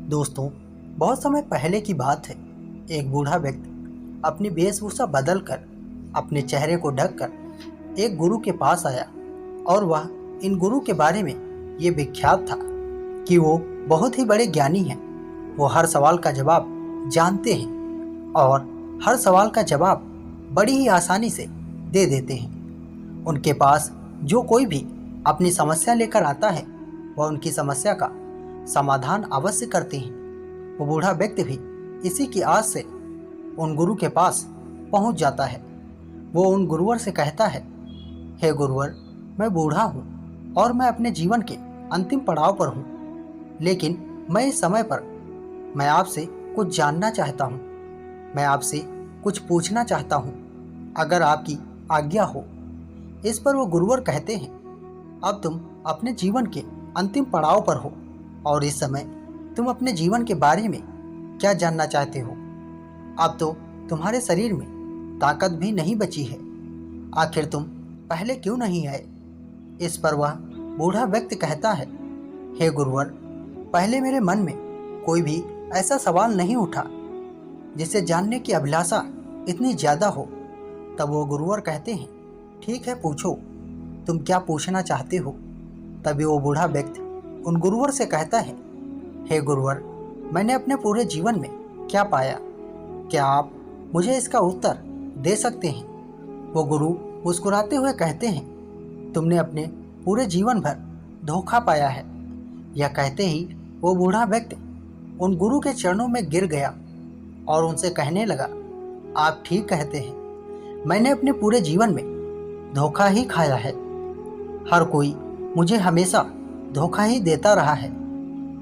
दोस्तों, बहुत समय पहले की बात है। एक बूढ़ा व्यक्ति अपनी वेशभूषा बदलकर, अपने चेहरे को ढककर एक गुरु के पास आया और वह इन गुरु के बारे में ये विख्यात था कि वो बहुत ही बड़े ज्ञानी हैं। वो हर सवाल का जवाब जानते हैं और हर सवाल का जवाब बड़ी ही आसानी से दे देते हैं। उनके पास जो कोई भी अपनी समस्या लेकर आता है, वह उनकी समस्या का समाधान अवश्य करते हैं। वो बूढ़ा व्यक्ति भी इसी की आस से उन गुरु के पास पहुंच जाता है। वो उन गुरुवर से कहता है, हे गुरुवर, मैं बूढ़ा हूँ और मैं अपने जीवन के अंतिम पड़ाव पर हूँ, लेकिन मैं इस समय पर मैं आपसे कुछ जानना चाहता हूँ। मैं आपसे कुछ पूछना चाहता हूँ, अगर आपकी आज्ञा हो। इस पर वो गुरुवर कहते हैं, अब तुम अपने जीवन के अंतिम पड़ाव पर हो और इस समय तुम अपने जीवन के बारे में क्या जानना चाहते हो। अब तो तुम्हारे शरीर में ताकत भी नहीं बची है, आखिर तुम पहले क्यों नहीं आए। इस पर वह बूढ़ा व्यक्ति कहता है, हे गुरुवर, पहले मेरे मन में कोई भी ऐसा सवाल नहीं उठा जिसे जानने की अभिलाषा इतनी ज़्यादा हो। तब वो गुरुवर कहते हैं, ठीक है, पूछो, तुम क्या पूछना चाहते हो। तभी वो बूढ़ा व्यक्ति उन गुरुवर से कहता है, हे गुरुवर, मैंने अपने पूरे जीवन में क्या पाया, क्या आप मुझे इसका उत्तर दे सकते हैं। वो गुरु मुस्कुराते हुए कहते हैं, तुमने अपने पूरे जीवन भर धोखा पाया है। यह कहते ही वो बूढ़ा व्यक्ति उन गुरु के चरणों में गिर गया और उनसे कहने लगा, आप ठीक कहते हैं, मैंने अपने पूरे जीवन में धोखा ही खाया है। हर कोई मुझे हमेशा धोखा ही देता रहा है।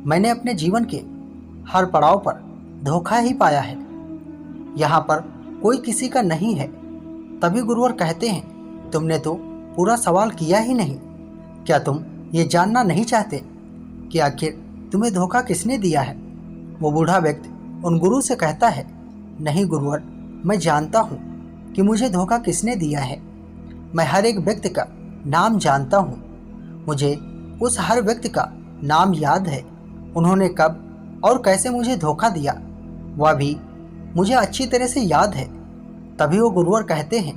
मैंने अपने जीवन के हर पड़ाव पर धोखा ही पाया है। यहाँ पर कोई किसी का नहीं है। तभी गुरुवर कहते हैं, तुमने तो पूरा सवाल किया ही नहीं। क्या तुम ये जानना नहीं चाहते कि आखिर तुम्हें धोखा किसने दिया है। वो बूढ़ा व्यक्ति उन गुरु से कहता है, नहीं गुरुवर, मैं जानता हूँ कि मुझे धोखा किसने दिया है। मैं हर एक व्यक्ति का नाम जानता हूँ। मुझे उस हर व्यक्ति का नाम याद है। उन्होंने कब और कैसे मुझे धोखा दिया, वह भी मुझे अच्छी तरह से याद है। तभी वो गुरुवर कहते हैं,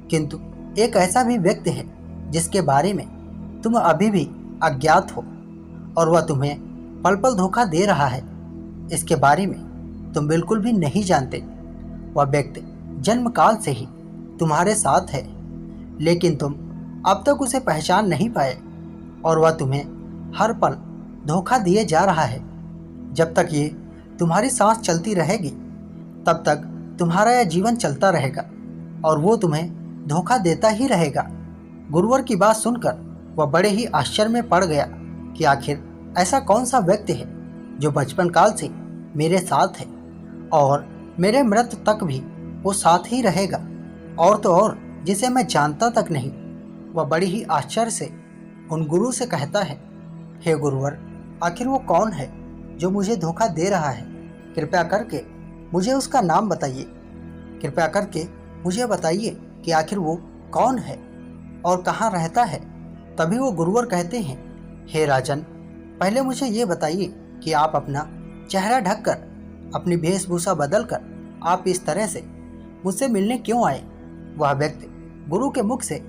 किंतु एक ऐसा भी व्यक्ति है जिसके बारे में तुम अभी भी अज्ञात हो और वह तुम्हें पल पल धोखा दे रहा है। इसके बारे में तुम बिल्कुल भी नहीं जानते। वह व्यक्ति जन्मकाल से ही तुम्हारे साथ है, लेकिन तुम अब तक उसे पहचान नहीं पाए और वह तुम्हें हर पल धोखा दिए जा रहा है। जब तक ये तुम्हारी सांस चलती रहेगी, तब तक तुम्हारा यह जीवन चलता रहेगा और वो तुम्हें धोखा देता ही रहेगा। गुरुवर की बात सुनकर वह बड़े ही आश्चर्य में पड़ गया कि आखिर ऐसा कौन सा व्यक्ति है जो बचपन काल से मेरे साथ है और मेरे मृत्यु तक भी वो साथ ही रहेगा, और तो और जिसे मैं जानता तक नहीं। वह बड़ी ही आश्चर्य से उन गुरु से कहता है, हे गुरुवर, आखिर वो कौन है जो मुझे धोखा दे रहा है। कृपया करके मुझे उसका नाम बताइए। कृपया करके मुझे बताइए कि आखिर वो कौन है और कहाँ रहता है। तभी वो गुरुवर कहते हैं, हे राजन, पहले मुझे ये बताइए कि आप अपना चेहरा ढककर, अपनी वेशभूषा बदलकर आप इस तरह से मुझसे मिलने क्यों आए। वह व्यक्ति गुरु के मुख से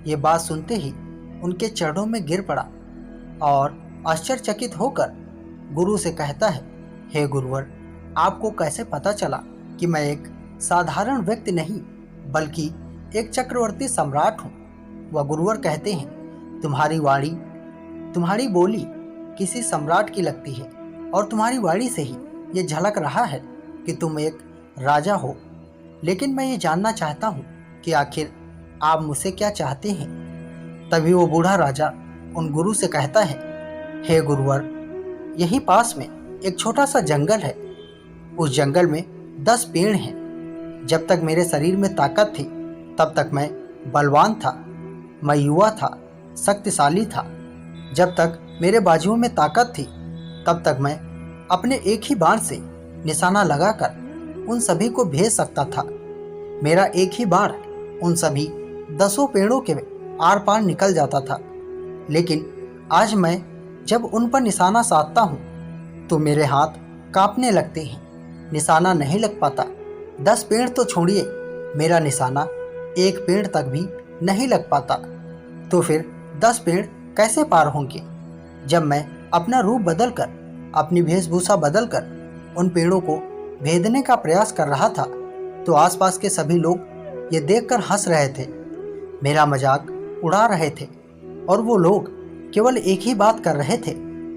ये बात सुनते ही उनके चरणों में गिर पड़ा और आश्चर्यचकित होकर गुरु से कहता है, हे गुरुवर, आपको कैसे पता चला कि मैं एक साधारण व्यक्ति नहीं बल्कि एक चक्रवर्ती सम्राट हूँ। वह गुरुवर कहते हैं, तुम्हारी वाणी, तुम्हारी बोली किसी सम्राट की लगती है और तुम्हारी वाणी से ही ये झलक रहा है कि तुम एक राजा हो। लेकिन मैं ये जानना चाहता हूँ कि आखिर आप मुझसे क्या चाहते हैं। तभी वो बूढ़ा राजा उन गुरु से कहता है, हे गुरुवर, यहीं पास में एक छोटा सा जंगल है। उस जंगल में 10 पेड़ हैं। जब तक मेरे शरीर में ताकत थी, तब तक मैं बलवान था, मैं युवा था, शक्तिशाली था। जब तक मेरे बाजुओं में ताकत थी, तब तक मैं अपने एक ही बाण से निशाना लगाकर उन सभी को भेज सकता था। मेरा एक ही बाण उन सभी 10 पेड़ों के आर पार निकल जाता था। लेकिन आज मैं जब उन पर निशाना साधता हूँ तो मेरे हाथ कांपने लगते हैं। निशाना नहीं लग पाता। 10 पेड़ तो छोड़िए, मेरा निशाना एक पेड़ तक भी नहीं लग पाता। तो फिर 10 पेड़ कैसे पार होंगे? जब मैं अपना रूप बदलकर, अपनी वेशभूषा बदलकर उन पेड़ों को भेदने का प्रयास कर रहा था, तो आसपास के सभी लोग ये देखकर हंस रहे थे, मेरा मजाक उड़ा रहे थे। और वो लोग केवल एक ही बात कर रहे थे,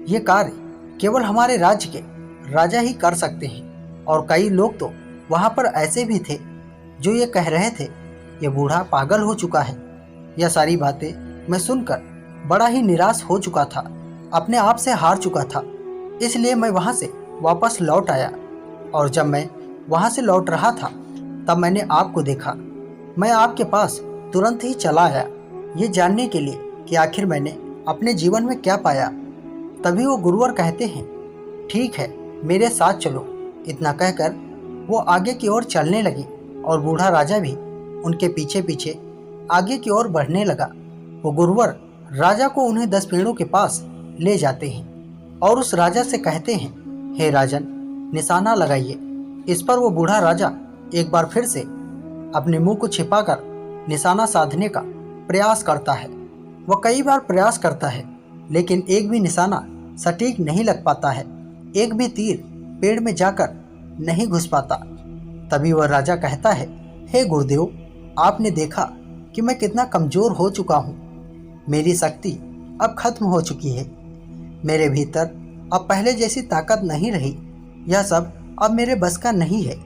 ये कार्य केवल हमारे राज्य के राजा ही कर सकते हैं। और कई लोग तो वहाँ पर ऐसे भी थे जो ये कह रहे थे, ये बूढ़ा पागल हो चुका है। यह सारी बातें मैं सुनकर बड़ा ही निराश हो चुका था, अपने आप से हार चुका था। इसलिए मैं वहाँ से वापस लौट आया। और जब मैं वहाँ से लौट रहा था, तब मैंने आपको देखा। मैं आपके पास तुरंत ही चला आया, ये जानने के लिए कि आखिर मैंने अपने जीवन में क्या पाया। तभी वो गुरुवर कहते हैं, ठीक है, मेरे साथ चलो। इतना कहकर वो आगे की ओर चलने लगी और बूढ़ा राजा भी उनके पीछे पीछे आगे की ओर बढ़ने लगा। वो गुरुवर राजा को उन्हें 10 पेड़ों के पास ले जाते हैं और उस राजा से कहते हैं, हे राजन, निशाना लगाइए। इस पर वो बूढ़ा राजा एक बार फिर से अपने मुंह को छिपाकर निशाना साधने का प्रयास करता है। वह कई बार प्रयास करता है, लेकिन एक भी निशाना सटीक नहीं लग पाता है। एक भी तीर पेड़ में जाकर नहीं घुस पाता। तभी वह राजा कहता है, हे गुरुदेव, आपने देखा कि मैं कितना कमज़ोर हो चुका हूँ। मेरी शक्ति अब खत्म हो चुकी है। मेरे भीतर अब पहले जैसी ताकत नहीं रही। यह सब अब मेरे बस का नहीं है।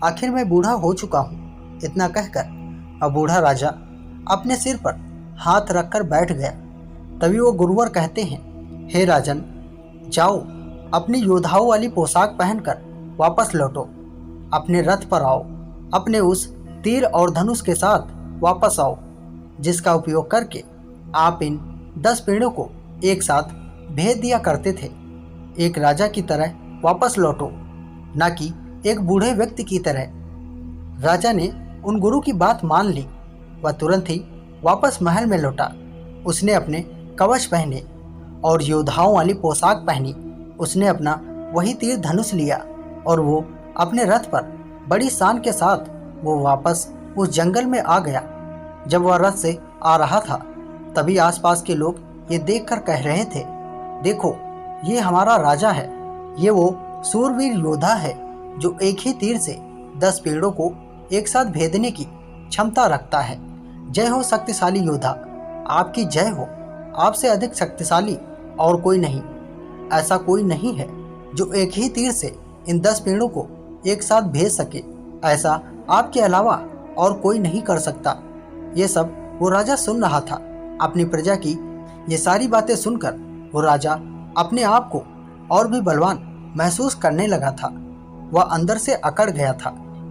आखिर मैं बूढ़ा हो चुका हूँ। इतना कहकर अब बूढ़ा राजा अपने सिर पर हाथ रखकर बैठ गया। तभी वो गुरुवर कहते हैं, हे राजन, जाओ, अपनी योद्धाओं वाली पोशाक पहनकर वापस लौटो। अपने रथ पर आओ, अपने उस तीर और धनुष के साथ वापस आओ, जिसका उपयोग करके आप इन 10 पेड़ों को एक साथ भेद दिया करते थे। एक राजा की तरह वापस लौटो, न कि एक बूढ़े व्यक्ति की तरह। राजा ने उन गुरु की बात मान ली। वह तुरंत ही वापस महल में लौटा। उसने अपने कवच पहने और योद्धाओं वाली पोशाक पहनी। उसने अपना वही तीर धनुष लिया और वो अपने रथ पर बड़ी शान के साथ वो वापस उस जंगल में आ गया। जब वह रथ से आ रहा था, तभी आसपास के लोग ये देखकर कह रहे थे, देखो, ये हमारा राजा है। ये वो सूरवीर योद्धा है जो एक ही तीर से 10 पेड़ों को एक साथ भेदने की क्षमता रखता है। जय हो शक्तिशाली योद्धा, आपकी जय हो। आपसे अधिक शक्तिशाली और कोई नहीं। ऐसा कोई नहीं है जो एक ही तीर से इन 10 पेड़ों को एक साथ भेज सके। ऐसा आपके अलावा और कोई नहीं कर सकता। ये सब वो राजा सुन रहा था। अपनी प्रजा की ये सारी बातें सुनकर वो राजा अपने आप को और भी बलवान महसूस करने लगा था। वह अंदर से अकड़ गया था।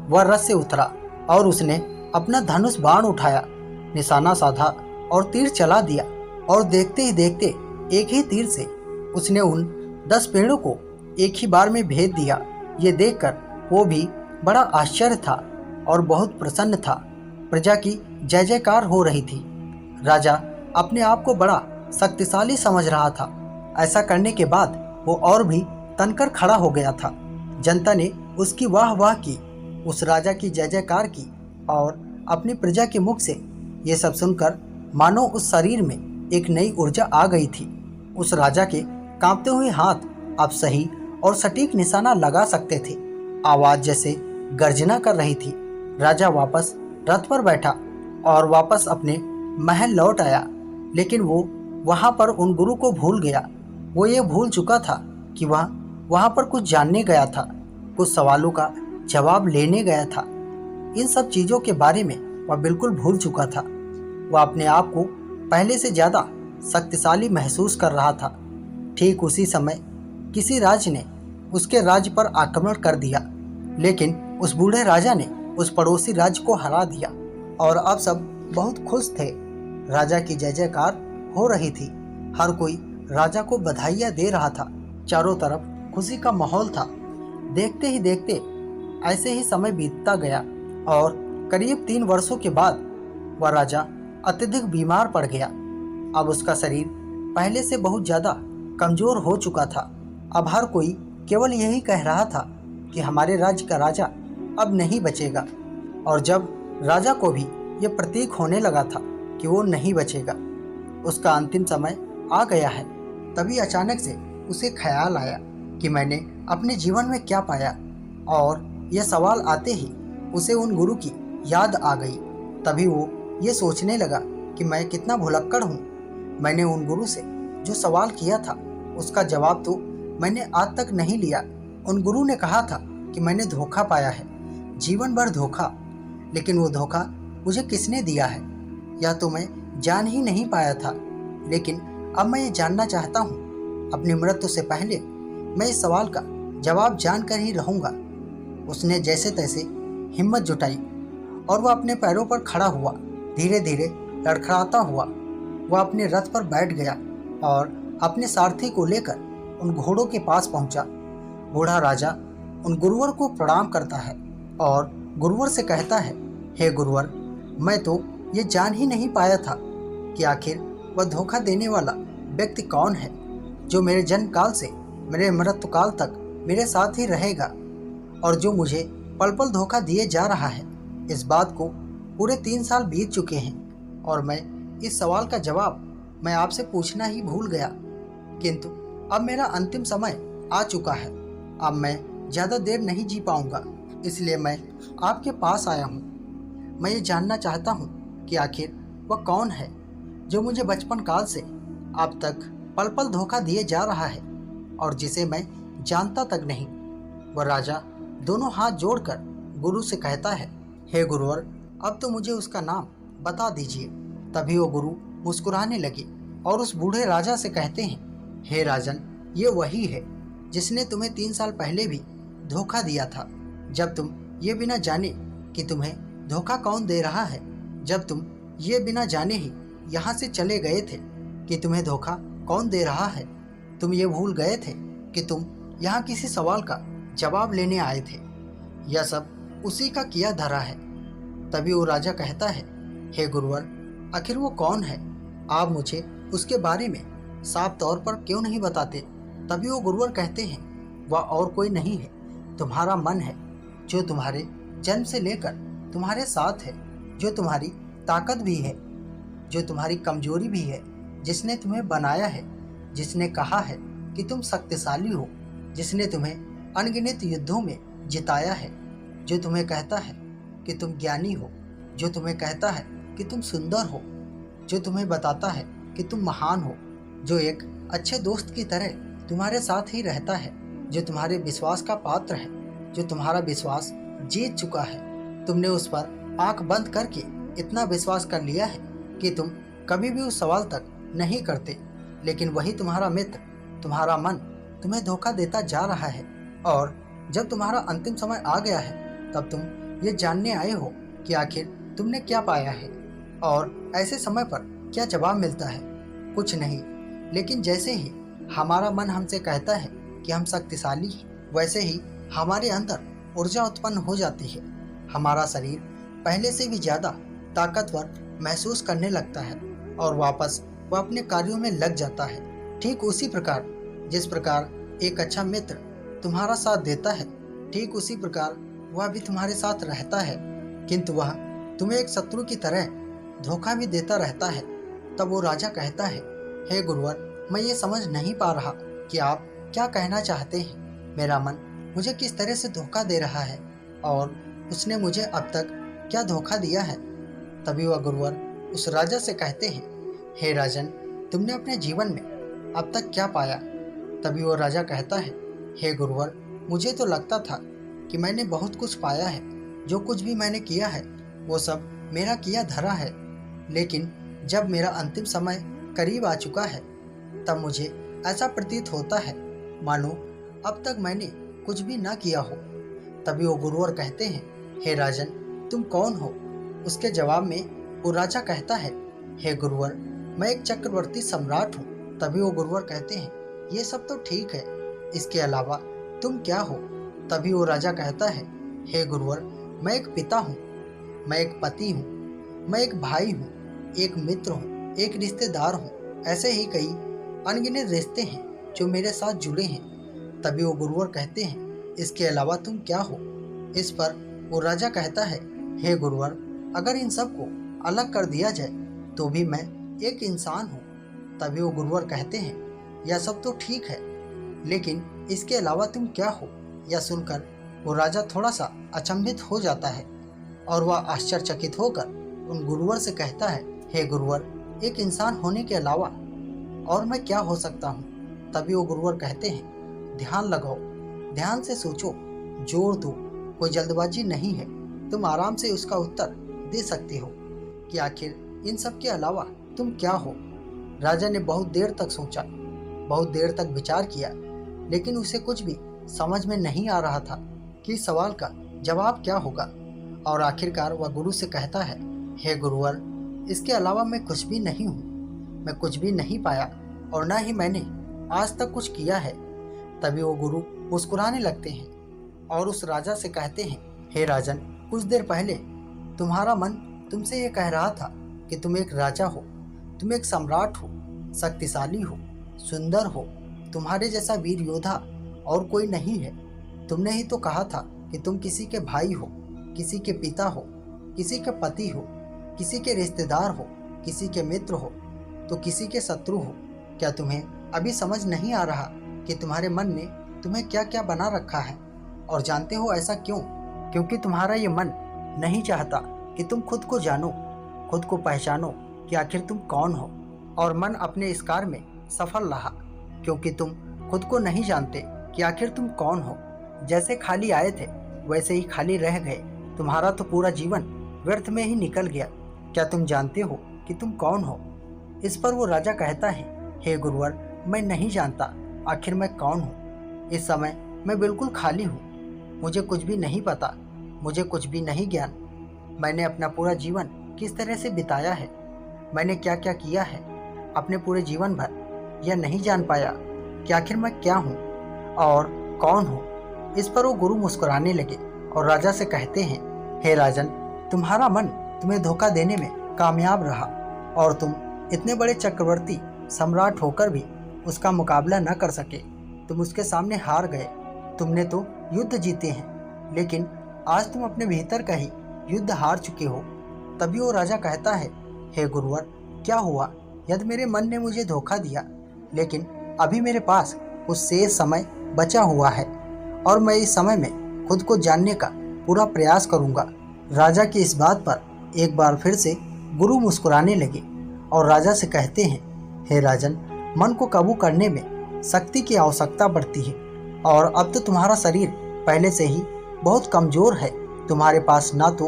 वह रथ से उतरा और उसने अपना धनुष बाण उठाया, निशाना साधा और तीर चला दिया। और देखते ही देखते एक ही तीर से उसने उन 10 पेड़ों को एक ही बार में भेद दिया। ये देखकर वो भी बड़ा आश्चर्य था और बहुत प्रसन्न था। प्रजा की जय जयकार हो रही थी। राजा अपने आप को बड़ा शक्तिशाली समझ रहा था। ऐसा करने के बाद वो और भी तनकर खड़ा हो गया था। जनता ने उसकी वाह वाह की, उस राजा की जय जयकार की और अपनी प्रजा के मुख से ये सब सुनकर मानो उस शरीर में एक नई ऊर्जा आ गई थी। उस राजा के कांपते हुए हाथ अब सही और सटीक निशाना लगा सकते थे। आवाज जैसे गर्जना कर रही थी। राजा वापस रथ पर बैठा और वापस अपने महल लौट आया। लेकिन वो वहाँ पर उन गुरु को भूल गया। वो ये भूल चुका था कि वह वहाँ पर कुछ जानने गया था, कुछ सवालों का जवाब लेने गया था। इन सब चीज़ों के बारे में वह बिल्कुल भूल चुका था। वह अपने आप को पहले से ज़्यादा शक्तिशाली महसूस कर रहा था। ठीक उसी समय किसी राज्य ने उसके राज्य पर आक्रमण कर दिया, लेकिन उस बूढ़े राजा ने उस पड़ोसी राज्य को हरा दिया और अब सब बहुत खुश थे। राजा की जय जयकार हो रही थी। हर कोई राजा को बधाइयाँ दे रहा था। चारों तरफ खुशी का माहौल था। देखते ही देखते ऐसे ही समय बीतता गया और करीब 3 वर्षों के बाद वह राजा अत्यधिक बीमार पड़ गया। अब उसका शरीर पहले से बहुत ज़्यादा कमज़ोर हो चुका था। अब हर कोई केवल यही कह रहा था कि हमारे राज्य का राजा अब नहीं बचेगा। और जब राजा को भी ये प्रतीक होने लगा था कि वो नहीं बचेगा, उसका अंतिम समय आ गया है, तभी अचानक से उसे ख्याल आया कि मैंने अपने जीवन में क्या पाया। और यह सवाल आते ही उसे उन गुरु की याद आ गई। तभी वो ये सोचने लगा कि मैं कितना भुलक्कड़ हूँ। मैंने उन गुरु से जो सवाल किया था उसका जवाब तो मैंने आज तक नहीं लिया। उन गुरु ने कहा था कि मैंने धोखा पाया है, जीवन भर धोखा। लेकिन वो धोखा मुझे किसने दिया है यह तो मैं जान ही नहीं पाया था। लेकिन अब मैं ये जानना चाहता हूँ। अपनी मृत्यु से पहले मैं इस सवाल का जवाब जानकर ही रहूँगा। उसने जैसे तैसे हिम्मत जुटाई और वह अपने पैरों पर खड़ा हुआ। धीरे धीरे लड़खड़ाता हुआ वह अपने रथ पर बैठ गया और अपने सारथी को लेकर उन घोड़ों के पास पहुंचा। बूढ़ा राजा उन गुरुवर को प्रणाम करता है और गुरुवर से कहता है, हे गुरुवर, मैं तो ये जान ही नहीं पाया था कि आखिर वह धोखा देने वाला व्यक्ति कौन है, जो मेरे जन्म काल से मेरे मृत्यु काल तक मेरे साथ ही रहेगा और जो मुझे पल पल धोखा दिए जा रहा है। इस बात को पूरे 3 साल बीत चुके हैं और मैं इस सवाल का जवाब मैं आपसे पूछना ही भूल गया। किंतु अब मेरा अंतिम समय आ चुका है। अब मैं ज़्यादा देर नहीं जी पाऊंगा, इसलिए मैं आपके पास आया हूँ। मैं ये जानना चाहता हूँ कि आखिर वह कौन है जो मुझे बचपन काल से अब तक पल पल धोखा दिए जा रहा है और जिसे मैं जानता तक नहीं। वह राजा दोनों हाथ जोड़कर गुरु से कहता है, हे गुरुवर, अब तो मुझे उसका नाम बता दीजिए। तभी वो गुरु मुस्कुराने लगे और उस बूढ़े राजा से कहते हैं, हे राजन, ये वही है जिसने तुम्हें 3 साल पहले भी धोखा दिया था, जब तुम ये बिना जाने कि तुम्हें धोखा कौन दे रहा है, जब तुम ये बिना जाने ही यहाँ से चले गए थे कि तुम्हें धोखा कौन दे रहा है। तुम ये भूल गए थे कि तुम यहाँ किसी सवाल का जवाब लेने आए थे। यह सब उसी का किया धरा है। तभी वो राजा कहता है, हे गुरुवर, आखिर वो कौन है? आप मुझे उसके बारे में साफ तौर पर क्यों नहीं बताते? तभी वो गुरुवर कहते हैं, वह और कोई नहीं है, तुम्हारा मन है, जो तुम्हारे जन्म से लेकर तुम्हारे साथ है, जो तुम्हारी ताकत भी है, जो तुम्हारी कमजोरी भी है, जिसने तुम्हें बनाया है, जिसने कहा है कि तुम शक्तिशाली हो, जिसने तुम्हें अनगिनत युद्धों में जिताया है, जो तुम्हें कहता है कि तुम ज्ञानी हो, जो तुम्हें कहता है कि तुम सुंदर हो, जो तुम्हें बताता है कि तुम महान हो, जो एक अच्छे दोस्त की तरह तुम्हारे साथ ही रहता है, जो तुम्हारे विश्वास का पात्र है, जो तुम्हारा विश्वास जीत चुका है। तुमने उस पर आंख बंद करके इतना विश्वास कर लिया है कि तुम कभी भी उस सवाल तक नहीं करते, लेकिन वही तुम्हारा मित्र, तुम्हारा मन तुम्हें धोखा देता जा रहा है। और जब तुम्हारा अंतिम समय आ गया है, तब तुम ये जानने आए हो कि आखिर तुमने क्या पाया है और ऐसे समय पर क्या जवाब मिलता है। कुछ नहीं, लेकिन जैसे ही हमारा मन हमसे कहता है कि हम शक्तिशाली हैं, वैसे ही हमारे अंदर ऊर्जा उत्पन्न हो जाती है। हमारा शरीर पहले से भी ज़्यादा ताकतवर महसूस करने लगता है और वापस वह अपने कार्यों में लग जाता है। ठीक उसी प्रकार जिस प्रकार एक अच्छा मित्र तुम्हारा साथ देता है, ठीक उसी प्रकार वह भी तुम्हारे साथ रहता है, किंतु वह तुम्हें एक शत्रु की तरह धोखा भी देता रहता है। तब वो राजा कहता है, हे गुरुवर, मैं ये समझ नहीं पा रहा कि आप क्या कहना चाहते हैं। मेरा मन मुझे किस तरह से धोखा दे रहा है और उसने मुझे अब तक क्या धोखा दिया है। तभी वह गुरुवर उस राजा से कहते हैं, हे राजन, तुमने अपने जीवन में अब तक क्या पाया? तभी वो राजा कहता है, हे गुरुवर, मुझे तो लगता था कि मैंने बहुत कुछ पाया है, जो कुछ भी मैंने किया है वो सब मेरा किया धरा है। लेकिन जब मेरा अंतिम समय करीब आ चुका है, तब मुझे ऐसा प्रतीत होता है मानो अब तक मैंने कुछ भी ना किया हो। तभी वो गुरुवर कहते हैं, हे राजन, तुम कौन हो? उसके जवाब में वो राजा कहता है, हे गुरुवर, मैं एक चक्रवर्ती सम्राट हूँ। तभी वो गुरुवर कहते हैं, ये सब तो ठीक है, इसके अलावा तुम क्या हो? तभी वो राजा कहता है, हे गुरुवर, मैं एक पिता हूँ, मैं एक पति हूँ, मैं एक भाई हूँ, एक मित्र हूँ, एक रिश्तेदार हूँ। ऐसे ही कई अनगिनत रिश्ते हैं जो मेरे साथ जुड़े हैं। तभी वो गुरुवर कहते हैं, इसके अलावा तुम क्या हो? इस पर वो राजा कहता है, हे गुरुवर, अगर इन सबको अलग कर दिया जाए तो भी मैं एक इंसान हूँ। तभी वो गुरुवर कहते हैं, यह सब तो ठीक है, लेकिन इसके अलावा तुम क्या हो? यह सुनकर वो राजा थोड़ा सा अचंभित हो जाता है और वह आश्चर्यचकित होकर उन गुरुवर से कहता है, हे गुरुवर, एक इंसान होने के अलावा और मैं क्या हो सकता हूँ? तभी वो गुरुवर कहते हैं, ध्यान लगाओ, ध्यान से सोचो, जोर दो, कोई जल्दबाजी नहीं है, तुम आराम से उसका उत्तर दे सकते हो कि आखिर इन सब के अलावा तुम क्या हो। राजा ने बहुत देर तक सोचा, बहुत देर तक विचार किया, लेकिन उसे कुछ भी समझ में नहीं आ रहा था कि इस सवाल का जवाब क्या होगा। और आखिरकार वह गुरु से कहता है, हे गुरुवर, इसके अलावा मैं कुछ भी नहीं हूँ, मैं कुछ भी नहीं पाया और ना ही मैंने आज तक कुछ किया है। तभी वो गुरु मुस्कुराने लगते हैं और उस राजा से कहते हैं, हे राजन, कुछ देर पहले तुम्हारा मन तुमसे ये कह रहा था कि तुम एक राजा हो, तुम एक सम्राट हो, शक्तिशाली हो, सुंदर हो, तुम्हारे जैसा वीर योद्धा और कोई नहीं है। तुमने ही तो कहा था कि तुम किसी के भाई हो, किसी के पिता हो, किसी के पति हो, किसी के रिश्तेदार हो, किसी के मित्र हो तो किसी के शत्रु हो। क्या तुम्हें अभी समझ नहीं आ रहा कि तुम्हारे मन ने तुम्हें क्या क्या बना रखा है? और जानते हो ऐसा क्यों? क्योंकि तुम्हारा ये मन नहीं चाहता कि तुम खुद को जानो, खुद को पहचानो कि आखिर तुम कौन हो। और मन अपने इस कार्य में सफल रहा क्योंकि तुम खुद को नहीं जानते कि आखिर तुम कौन हो। जैसे खाली आए थे वैसे ही खाली रह गए। तुम्हारा तो पूरा जीवन व्यर्थ में ही निकल गया। क्या तुम जानते हो कि तुम कौन हो? इस पर वो राजा कहता है, हे गुरुवर, मैं नहीं जानता आखिर मैं कौन हूँ। इस समय मैं बिल्कुल खाली हूँ, मुझे कुछ भी नहीं पता, मुझे कुछ भी नहीं ज्ञान। मैंने अपना पूरा जीवन किस तरह से बिताया है, मैंने क्या क्या किया है अपने पूरे जीवन भर, यह नहीं जान पाया कि आखिर मैं क्या हूँ और कौन हूँ। इस पर वो गुरु मुस्कुराने लगे और राजा से कहते हैं, हे राजन, तुम्हारा मन तुम्हें धोखा देने में कामयाब रहा और तुम इतने बड़े चक्रवर्ती सम्राट होकर भी उसका मुकाबला न कर सके। तुम उसके सामने हार गए। तुमने तो युद्ध जीते हैं, लेकिन आज तुम अपने भीतर का ही युद्ध हार चुके हो। तभी वो राजा कहता है, हे गुरुवर, क्या हुआ? यदि मेरे मन ने मुझे धोखा दिया, लेकिन अभी मेरे पास कुछ शेष समय बचा हुआ है और मैं इस समय में खुद को जानने का पूरा प्रयास करूंगा। राजा की इस बात पर एक बार फिर से गुरु मुस्कुराने लगे और राजा से कहते हैं, हे राजन, मन को काबू करने में शक्ति की आवश्यकता पड़ती है और अब तो तुम्हारा शरीर पहले से ही बहुत कमज़ोर है। तुम्हारे पास ना तो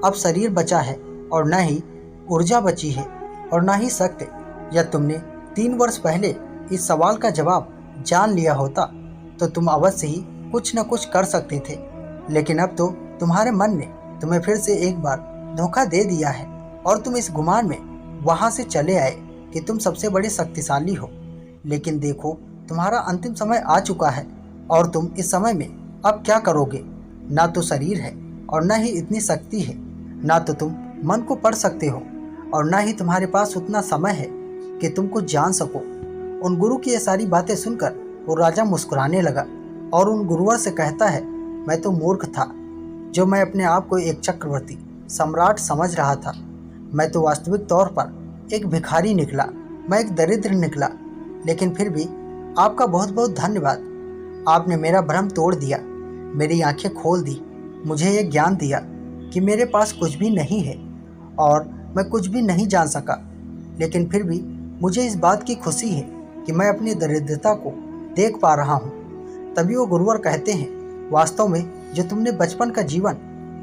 अब शरीर बचा है और न ही ऊर्जा बची है और ना ही शक्ति। यदि तुमने 3 वर्ष पहले इस सवाल का जवाब जान लिया होता तो तुम अवश्य ही कुछ न कुछ कर सकते थे, लेकिन अब तो तुम्हारे मन ने तुम्हें फिर से एक बार धोखा दे दिया है और तुम इस गुमान में वहां से चले आए कि तुम सबसे बड़े शक्तिशाली हो। लेकिन देखो, तुम्हारा अंतिम समय आ चुका है और तुम इस समय में अब क्या करोगे? ना तो शरीर है और ना ही इतनी शक्ति है, ना तो तुम मन को पढ़ सकते हो और ना ही तुम्हारे पास उतना समय है कि तुम कुछ जान सको। उन गुरु की ये सारी बातें सुनकर वो राजा मुस्कुराने लगा और उन गुरुवर से कहता है, मैं तो मूर्ख था जो मैं अपने आप को एक चक्रवर्ती सम्राट समझ रहा था। मैं तो वास्तविक तौर पर एक भिखारी निकला, मैं एक दरिद्र निकला। लेकिन फिर भी आपका बहुत बहुत धन्यवाद। आपने मेरा भ्रम तोड़ दिया, मेरी आंखें खोल दी, मुझे ये ज्ञान दिया कि मेरे पास कुछ भी नहीं है और मैं कुछ भी नहीं जान सका। लेकिन फिर भी मुझे इस बात की खुशी है कि मैं अपनी दरिद्रता को देख पा रहा हूँ। तभी वो गुरुवर कहते हैं, वास्तव में जो तुमने बचपन का जीवन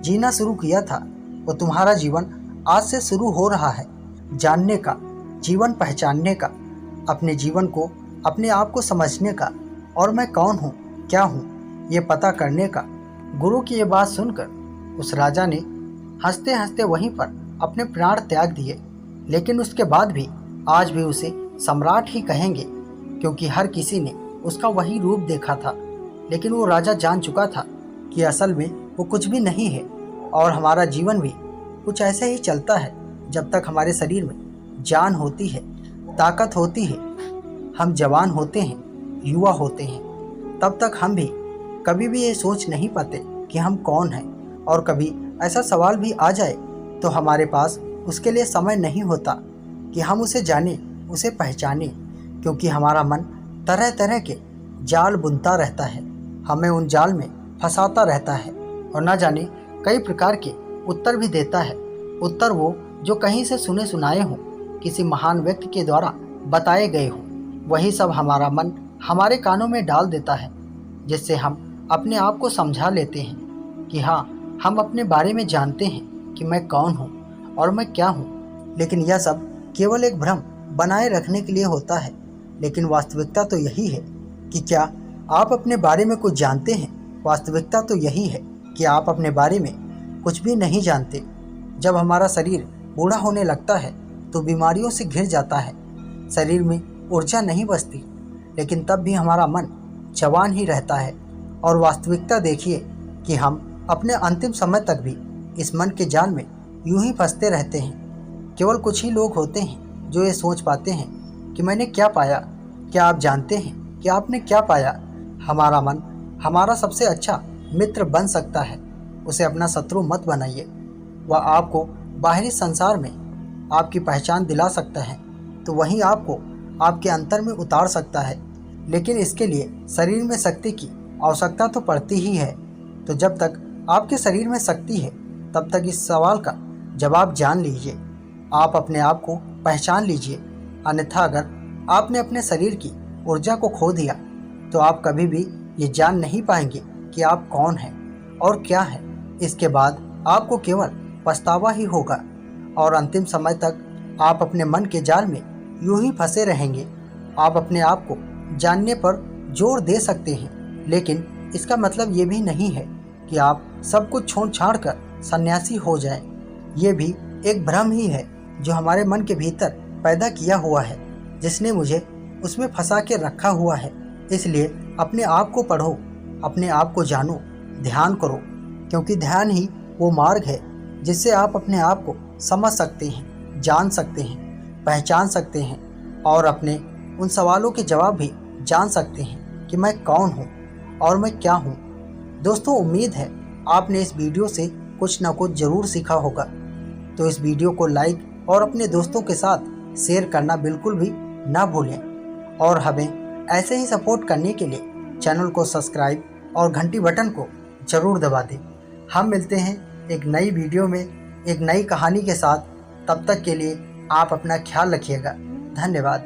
जीना शुरू किया था वो तुम्हारा जीवन आज से शुरू हो रहा है, जानने का, जीवन पहचानने का, अपने जीवन को, अपने आप को समझने का और मैं कौन हूँ, क्या हूँ, ये पता करने का। गुरु की ये बात सुनकर उस राजा ने हंसते हंसते वहीं पर अपने प्राण त्याग दिए। लेकिन उसके बाद भी आज भी उसे सम्राट ही कहेंगे क्योंकि हर किसी ने उसका वही रूप देखा था। लेकिन वो राजा जान चुका था कि असल में वो कुछ भी नहीं है और हमारा जीवन भी कुछ ऐसे ही चलता है जब तक हमारे शरीर में जान होती है, ताकत होती है, हम जवान होते हैं, युवा होते हैं, तब तक हम भी कभी भी ये सोच नहीं पाते कि हम कौन हैं, और कभी ऐसा सवाल भी आ जाए तो हमारे पास उसके लिए समय नहीं होता कि हम उसे जानें, उसे पहचानें, क्योंकि हमारा मन तरह तरह के जाल बुनता रहता है, हमें उन जाल में फंसाता रहता है और ना जाने कई प्रकार के उत्तर भी देता है। उत्तर वो जो कहीं से सुने सुनाए हों, किसी महान व्यक्ति के द्वारा बताए गए हों, वही सब हमारा मन हमारे कानों में डाल देता है, जिससे हम अपने आप को समझा लेते हैं कि हाँ, हम अपने बारे में जानते हैं कि मैं कौन हूँ और मैं क्या हूँ। लेकिन यह सब केवल एक भ्रम बनाए रखने के लिए होता है। लेकिन वास्तविकता तो यही है कि क्या आप अपने बारे में कुछ जानते हैं? वास्तविकता तो यही है कि आप अपने बारे में कुछ भी नहीं जानते। जब हमारा शरीर बूढ़ा होने लगता है तो बीमारियों से घिर जाता है, शरीर में ऊर्जा नहीं बचती, लेकिन तब भी हमारा मन जवान ही रहता है। और वास्तविकता देखिए कि हम अपने अंतिम समय तक भी इस मन के जाल में यूं ही फंसते रहते हैं। केवल कुछ ही लोग होते हैं जो ये सोच पाते हैं कि मैंने क्या पाया। क्या आप जानते हैं कि आपने क्या पाया? हमारा मन हमारा सबसे अच्छा मित्र बन सकता है, उसे अपना शत्रु मत बनाइए। वह आपको बाहरी संसार में आपकी पहचान दिला सकता है, तो वहीं आपको आपके अंतर में उतार सकता है, लेकिन इसके लिए शरीर में शक्ति की आवश्यकता तो पड़ती ही है। तो जब तक आपके शरीर में शक्ति है तब तक इस सवाल का जवाब जान लीजिए, आप अपने आप को पहचान लीजिए। अन्यथा अगर आपने अपने शरीर की ऊर्जा को खो दिया तो आप कभी भी ये जान नहीं पाएंगे कि आप कौन हैं और क्या हैं। इसके बाद आपको केवल पछतावा ही होगा और अंतिम समय तक आप अपने मन के जाल में यूं ही फंसे रहेंगे। आप अपने आप को जानने पर जोर दे सकते हैं, लेकिन इसका मतलब ये भी नहीं है कि आप सब कुछ छोड़ छाड़ कर सन्यासी हो जाएं। ये भी एक भ्रम ही है जो हमारे मन के भीतर पैदा किया हुआ है, जिसने मुझे उसमें फंसा के रखा हुआ है। इसलिए अपने आप को पढ़ो, अपने आप को जानो, ध्यान करो, क्योंकि ध्यान ही वो मार्ग है जिससे आप अपने आप को समझ सकते हैं, जान सकते हैं, पहचान सकते हैं और अपने उन सवालों के जवाब भी जान सकते हैं कि मैं कौन हूँ और मैं क्या हूँ। दोस्तों, उम्मीद है आपने इस वीडियो से कुछ ना कुछ ज़रूर सीखा होगा। तो इस वीडियो को लाइक और अपने दोस्तों के साथ शेयर करना बिल्कुल भी ना भूलें, और हमें ऐसे ही सपोर्ट करने के लिए चैनल को सब्सक्राइब और घंटी बटन को ज़रूर दबा दें। हम मिलते हैं एक नई वीडियो में एक नई कहानी के साथ। तब तक के लिए आप अपना ख्याल रखिएगा। धन्यवाद।